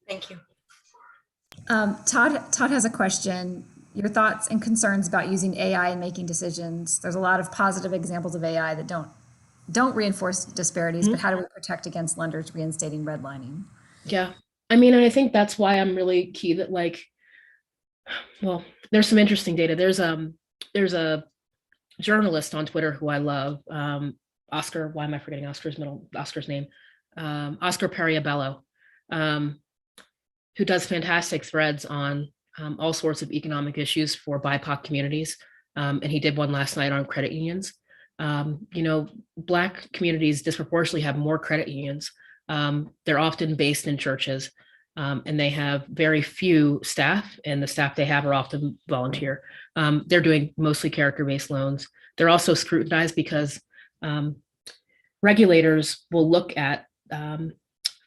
Thank you. Todd has a question. Your thoughts and concerns about using AI in making decisions. There's a lot of positive examples of AI that don't reinforce disparities, but how do we protect against lenders reinstating redlining? Yeah. I mean, and I think that's why I'm really key that, like, well, there's some interesting data. There's a journalist on Twitter who I love, Oscar, why am I forgetting Oscar's name? Oscar Perriabello, who does fantastic threads on all sorts of economic issues for BIPOC communities. And he did one last night on credit unions. You know, Black communities disproportionately have more credit unions. They're often based in churches, and they have very few staff, and the staff they have are often volunteer. They're doing mostly character-based loans. They're also scrutinized because regulators will look at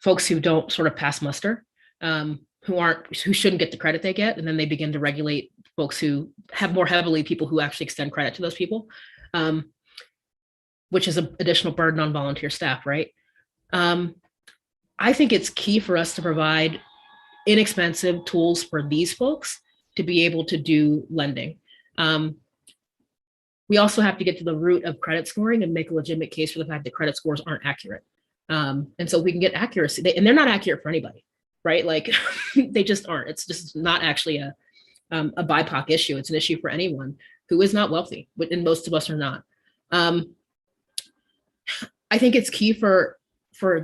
folks who don't sort of pass muster, who shouldn't get the credit they get, and then they begin to regulate folks who have more heavily people who actually extend credit to those people. which is an additional burden on volunteer staff, right? I think it's key for us to provide inexpensive tools for these folks to be able to do lending. We also have to get to the root of credit scoring and make a legitimate case for the fact that credit scores aren't accurate. And so we can get accuracy, and they're not accurate for anybody, right? Like they just aren't. It's just not actually a BIPOC issue. It's an issue for anyone who is not wealthy, and most of us are not. I think it's key for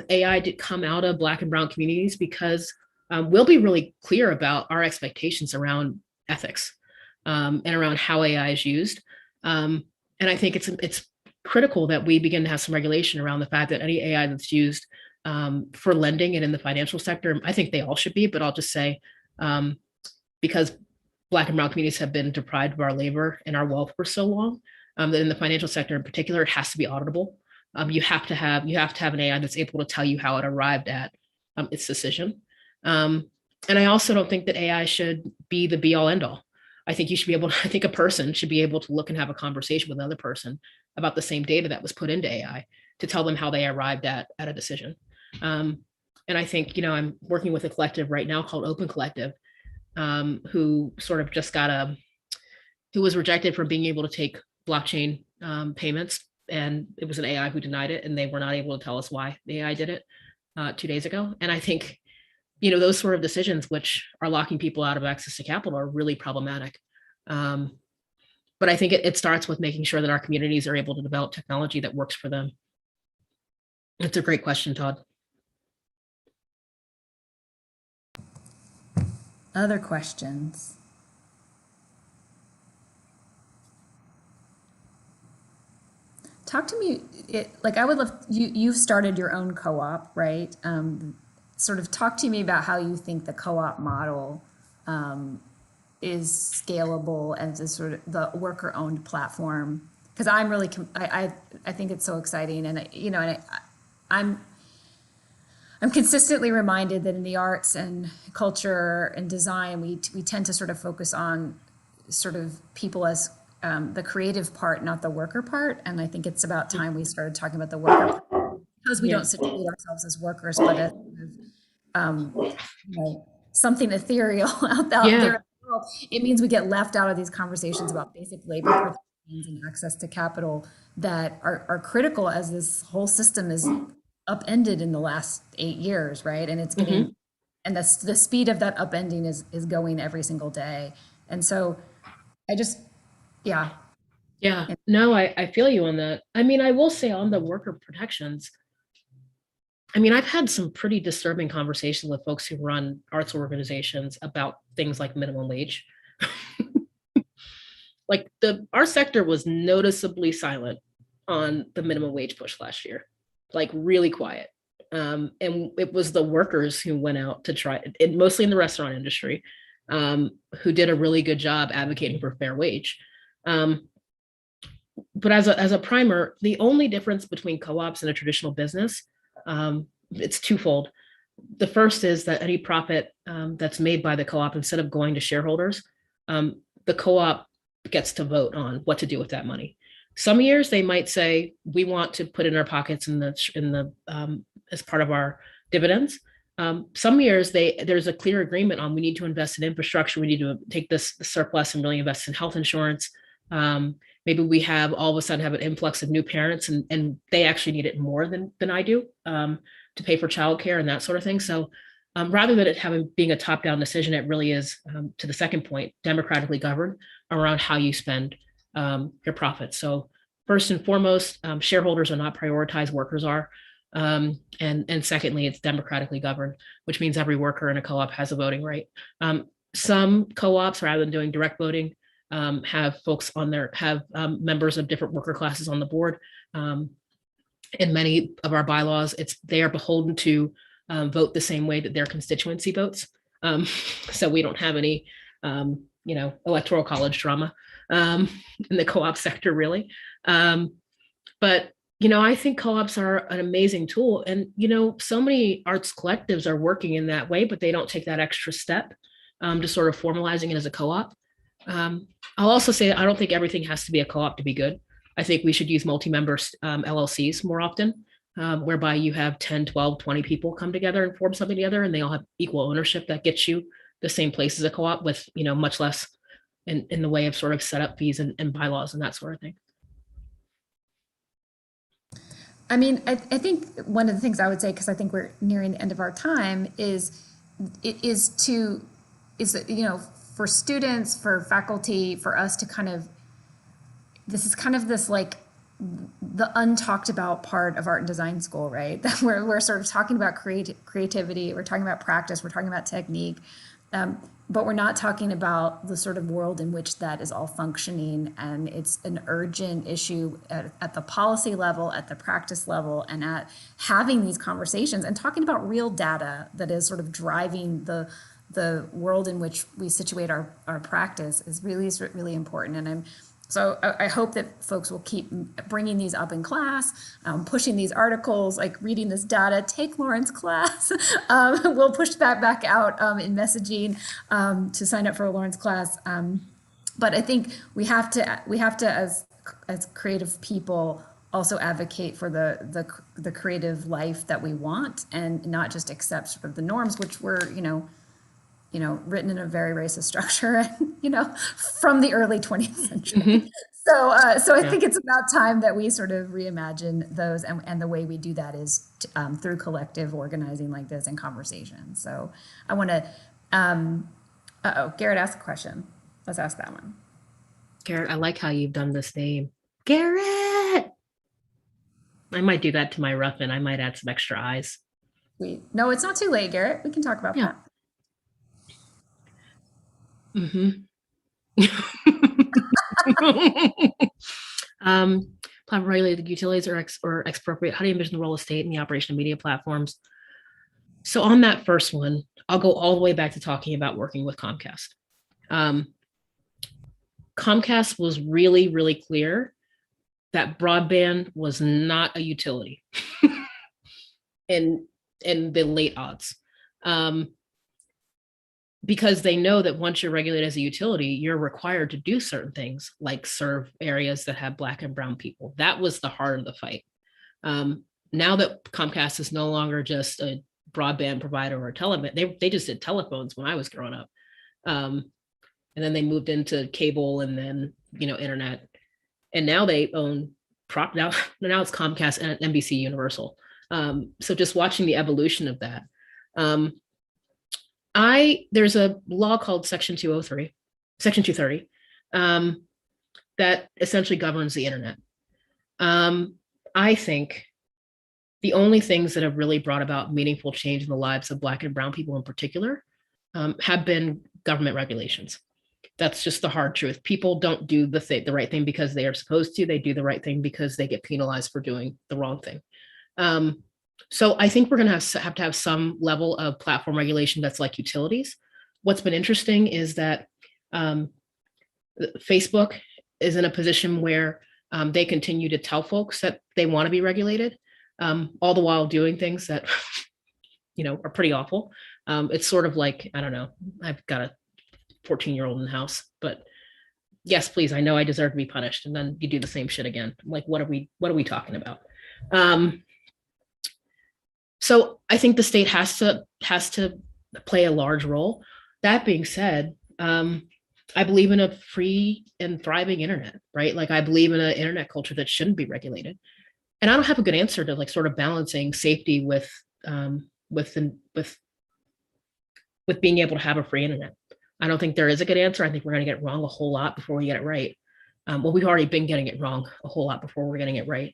AI to come out of Black and brown communities, because we'll be really clear about our expectations around ethics and around how AI is used. And I think it's critical that we begin to have some regulation around the fact that any AI that's used for lending and in the financial sector, I think they all should be, but I'll just say, because Black and brown communities have been deprived of our labor and our wealth for so long, that in the financial sector in particular, it has to be auditable. You have to have an AI that's able to tell you how it arrived at its decision. And I also don't think that AI should be the be all end all. I think you should be able to, I think a person should be able to look and have a conversation with another person about the same data that was put into AI to tell them how they arrived at a decision. And I think, I'm working with a collective right now called Open Collective, who sort of just who was rejected from being able to take blockchain payments. And it was an AI who denied it, and they were not able to tell us why the AI did it 2 days ago. And I think, those sort of decisions, which are locking people out of access to capital, are really problematic. But I think it starts with making sure that our communities are able to develop technology that works for them. It's a great question, Todd. Other questions? Talk to me, I would love, you've started your own co-op, right? Sort of talk to me about how you think the co-op model is scalable as a sort of the worker-owned platform. Because I'm really, I think it's so exciting, and I'm consistently reminded that in the arts and culture and design, we tend to sort of focus on sort of people as the creative part, not the worker part. And I think it's about time we started talking about the worker part, because we don't situate ourselves as workers, but as something ethereal out there. It means we get left out of these conversations about basic labor protections and access to capital that are critical as this whole system is upended in the last 8 years, right? And it's getting, and the speed of that upending is going every single day. And so I just, no, I feel you on that. I mean, I will say on the worker protections, I mean, I've had some pretty disturbing conversations with folks who run arts organizations about things like minimum wage. Like our sector was noticeably silent on the minimum wage push last year, like really quiet. And it was the workers who went out to try it, mostly in the restaurant industry, who did a really good job advocating for fair wage. But as a primer, the only difference between co-ops and a traditional business, it's twofold. The first is that any profit that's made by the co-op, instead of going to shareholders, the co-op gets to vote on what to do with that money. Some years they might say, we want to put in our pockets as part of our dividends. Some years there's a clear agreement on, we need to invest in infrastructure. We need to take this surplus and really invest in health insurance. Maybe we have all of a sudden have an influx of new parents, and they actually need it more than I do to pay for childcare and that sort of thing. So rather than it being a top-down decision, it really is, to the second point, democratically governed around how you spend your profits. So first and foremost, shareholders are not prioritized, workers are. And secondly, it's democratically governed, which means every worker in a co-op has a voting right. Some co-ops, rather than doing direct voting, have folks on there, members of different worker classes on the board. In many of our bylaws, they are beholden to vote the same way that their constituency votes. So we don't have any, electoral college drama in the co-op sector, really. But I think co-ops are an amazing tool, and so many arts collectives are working in that way, but they don't take that extra step to sort of formalizing it as a co-op. I'll also say I don't think everything has to be a co-op to be good. I think we should use multi-member LLCs more often, whereby you have 10, 12, 20 people come together and form something together, and they all have equal ownership that gets you the same place as a co-op with, much less in the way of sort of setup fees and bylaws and that sort of thing. I mean, I think one of the things I would say, because I think we're nearing the end of our time, is for students, for faculty, for us to kind of, this is kind of this like the untalked about part of art and design school, right? That we're sort of talking about creativity, we're talking about practice, we're talking about technique, but we're not talking about the sort of world in which that is all functioning. And it's an urgent issue at the policy level, at the practice level, and at having these conversations and talking about real data that is sort of driving the world in which we situate our practice is really important. And So I hope that folks will keep bringing these up in class, pushing these articles, like reading this data, take Lauren's class. We'll push that back out in messaging to sign up for Lauren's class. But I think we have to as creative people also advocate for the creative life that we want, and not just accept sort of the norms, which were, written in a very racist structure, and, from the early 20th century. Mm-hmm. So I think it's about time that we sort of reimagine those, and the way we do that is through collective organizing like this and conversation. So I want to, Garrett asked a question. Let's ask that one. Garrett, I like how you've done this name. Garrett! I might do that to my Ruffin. I might add some extra eyes. Sweet. No, it's not too late, Garrett. We can talk about that. Mm-hmm. Platform regulated utilities or expropriate. How do you envision the role of state in the operation of media platforms? So on that first one, I'll go all the way back to talking about working with Comcast. Comcast was really, really clear that broadband was not a utility in the late odds. Because they know that once you're regulated as a utility, you're required to do certain things like serve areas that have Black and brown people. That was the heart of the fight. Now that Comcast is no longer just a broadband provider or a television, they just did telephones when I was growing up. And then they moved into cable and then, internet. And now they own now it's Comcast and NBC Universal. So just watching the evolution of that. There's a law called Section 230, that essentially governs the internet. I think the only things that have really brought about meaningful change in the lives of Black and brown people in particular have been government regulations. That's just the hard truth. People don't do the right thing because they are supposed to. They do the right thing because they get penalized for doing the wrong thing. So I think we're going to have to have some level of platform regulation that's like utilities. What's been interesting is that Facebook is in a position where they continue to tell folks that they want to be regulated, all the while doing things that, are pretty awful. It's sort of like, I don't know, I've got a 14-year-old in the house, but yes, please, I know I deserve to be punished. And then you do the same shit again. Like, what are we talking about? So I think the state has to play a large role. That being said, I believe in a free and thriving internet, right? Like I believe in an internet culture that shouldn't be regulated. And I don't have a good answer to like sort of balancing safety with being able to have a free internet. I don't think there is a good answer. I think we're going to get it wrong a whole lot before we get it right. Well, we've already been getting it wrong a whole lot before we're getting it right.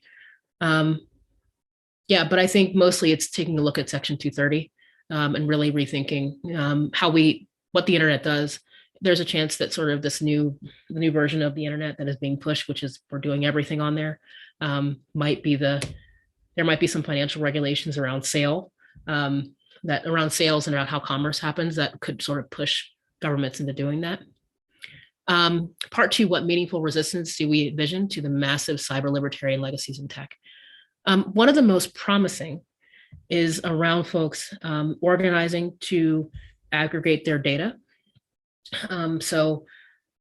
Yeah, but I think mostly it's taking a look at Section 230 and really rethinking what the internet does. There's a chance that sort of the new version of the internet that is being pushed, which is we're doing everything on there, there might be some financial regulations around sales and around how commerce happens that could sort of push governments into doing that. Part two, what meaningful resistance do we envision to the massive cyber libertarian legacies in tech? One of the most promising is around folks organizing to aggregate their data. So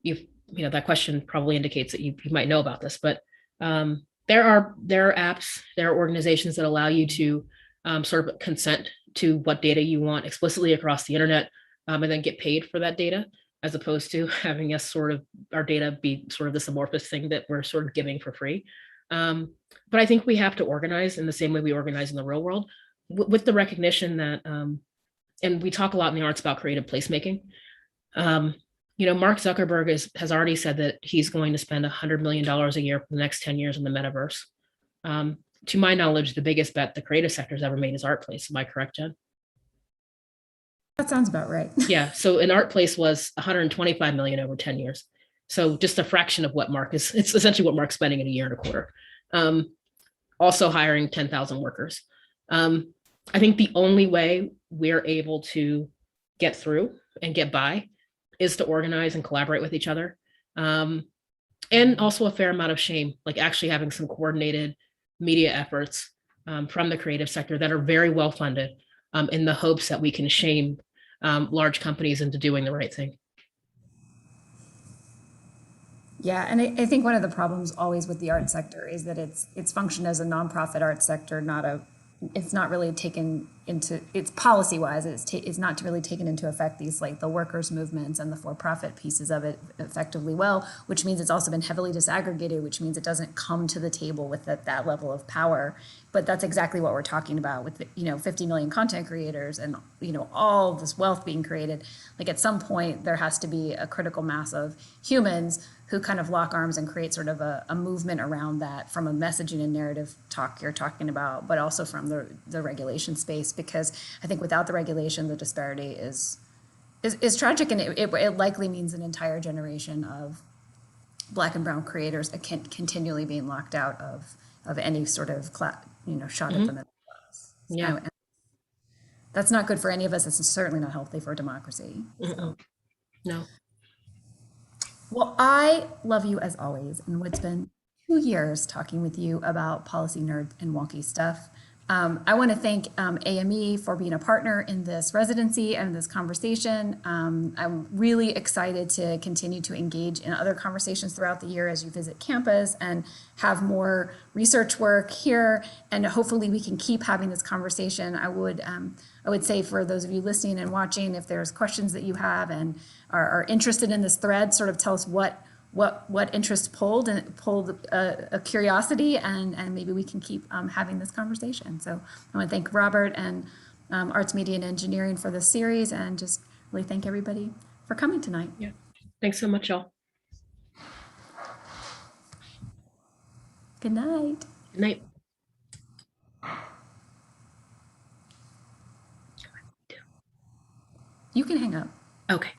that question probably indicates that you might know about this, but There are apps, there are organizations that allow you to sort of consent to what data you want explicitly across the internet, and then get paid for that data, as opposed to having us sort of our data be sort of this amorphous thing that we're sort of giving for free. But I think we have to organize in the same way we organize in the real world, with the recognition that, and we talk a lot in the arts about creative placemaking. Mark Zuckerberg has already said that he's going to spend $100 million a year for the next 10 years in the metaverse. To my knowledge, the biggest bet the creative sector has ever made is Art Place. Am I correct, Jen? That sounds about right. Yeah. So an Art Place was 125 million over 10 years. So just a fraction of what Mark is. It's essentially what Mark's spending in a year and a quarter. Also hiring 10,000 workers. I think the only way we're able to get through and get by is to organize and collaborate with each other. And also a fair amount of shame, like actually having some coordinated media efforts from the creative sector that are very well funded, in the hopes that we can shame large companies into doing the right thing. Yeah, and I think one of the problems always with the art sector is that it's functioned as a nonprofit art sector, it's not really taken into, it's policy wise, it's not really taken into effect these like the workers movements and the for-profit pieces of it effectively well, which means it's also been heavily disaggregated, which means it doesn't come to the table with that level of power. But that's exactly what we're talking about with 50 million content creators and all this wealth being created. Like at some point there has to be a critical mass of humans who kind of lock arms and create sort of a movement around that from a messaging and narrative talk you're talking about, but also from the regulation space, because I think without the regulation, the disparity is tragic, and it likely means an entire generation of Black and brown creators continually being locked out of any sort of shot at the middle class. Yeah. And that's not good for any of us. It's certainly not healthy for democracy. So. No. Well, I love you as always, and it's been 2 years talking with you about policy nerd and wonky stuff. I want to thank AME for being a partner in this residency and this conversation. I'm really excited to continue to engage in other conversations throughout the year as you visit campus and have more research work here. And hopefully we can keep having this conversation. I would say for those of you listening and watching, if there's questions that you have and are interested in this thread, sort of tell us what interest pulled a curiosity, and maybe we can keep having this conversation. So I want to thank Robert and Arts, Media, and Engineering for this series, and just really thank everybody for coming tonight. Yeah. Thanks so much, y'all. Good night. Good night. You can hang up. Okay.